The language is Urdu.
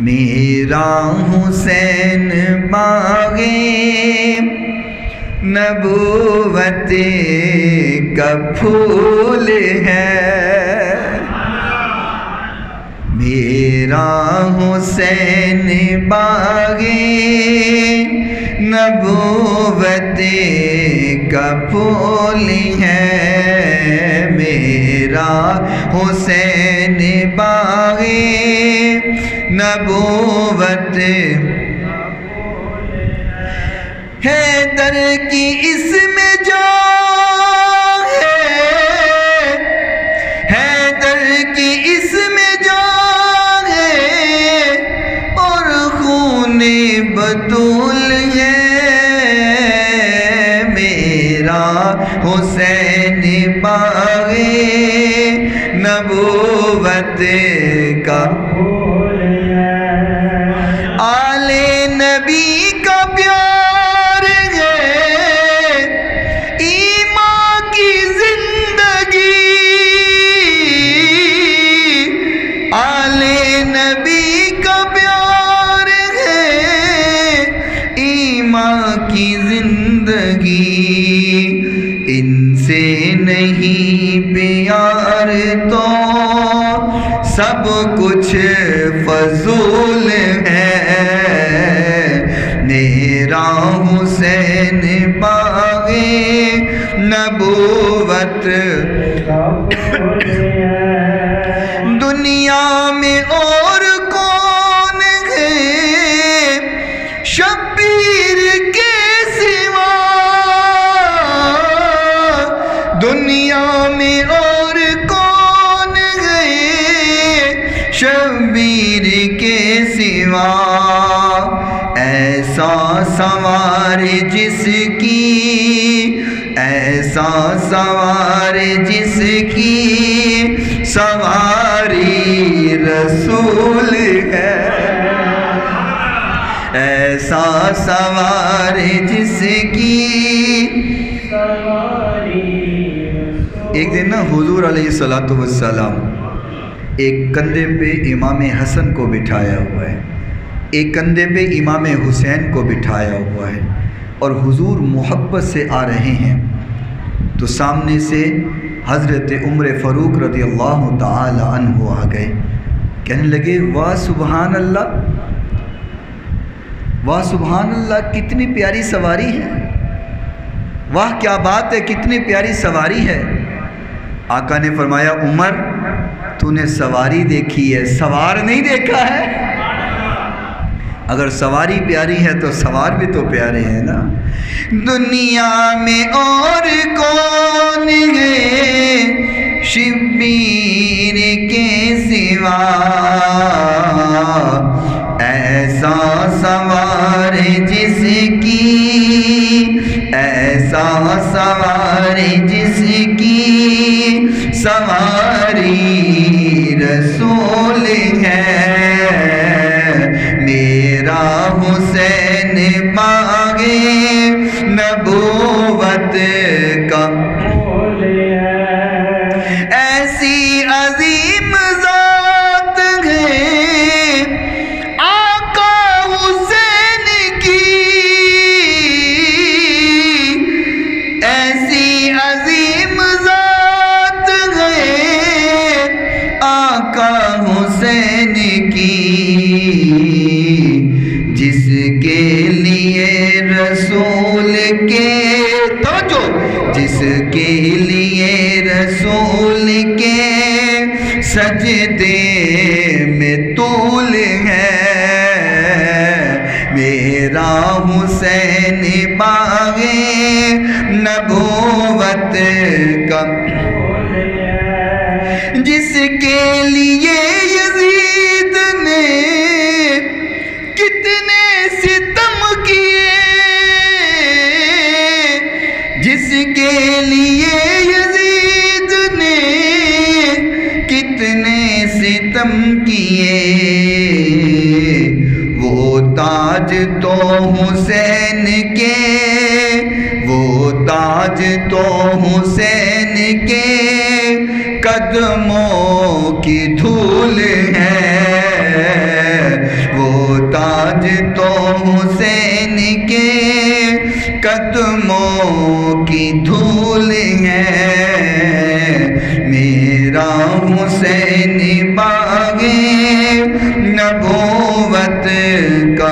میرا حسین باغے نبوت کا پھول ہے، میرا حسین باغے نبوت کا پھول ہے، میرا حسین باغے نبوت حیدر کی اس میں جان ہے، حیدر کی اس میں جان ہے اور خون بطول ہے، میرا حسین باغے نبوت کا آل نبی کا پیار ہے، ایمان کی زندگی، آل نبی کا پیار ہے، ایمان کی زندگی، ان سے نہیں پیار تو سب کچھ فضول ہے، میرا حسین باغے نبوت دنیا میں اور کون ہے شبیر کے سوا، دنیا میں اور کون ہے شبیر کے سوا، ایسا سوار جس کی، ایسا سوار جس کی سواری رسول ہے، ایسا سوار جس کی سواری رسول۔ ایک دن نا حضور علیہ السلام ایک کندھے پہ امام حسن کو بٹھایا ہوا ہے، ایک کندھے پہ امام حسین کو بٹھایا ہوا ہے، اور حضور محبت سے آ رہے ہیں تو سامنے سے حضرت عمر فاروق رضی اللہ تعالی عنہ آ گئے، کہنے لگے واہ سبحان اللہ، واہ سبحان اللہ، کتنی پیاری سواری ہے، واہ کیا بات ہے، کتنی پیاری سواری ہے۔ آقا نے فرمایا عمر تو نے سواری دیکھی ہے، سوار نہیں دیکھا ہے، اگر سواری پیاری ہے تو سوار بھی تو پیارے ہیں نا۔ دنیا میں اور کون ہے شبیر کے سوا، ایسا سوار جس کی، ایسا سوار جس کی سواری رسول ہے، میرا حسین باغے نبوت کا پھول ہے، ایسی عظیم ذات ہے آقا حسین کی، ایسی عظیم ذات ہے آقا حسین کی، جس کے لیے رسول کے توجہ، جس کے لیے رسول کے سجدے میں طول ہے، میرا حسین باغے نبوت کا، جس کے لیے یزید نے کتنے ستم کیے، جس کے لیے یزید نے کتنے ستم کیے، وہ تاج تو حسین کے، وہ تاج تو حسین کے قدموں کی دھول ہے، قدموں کی دھول ہے میرا حسین باغ نبوت کا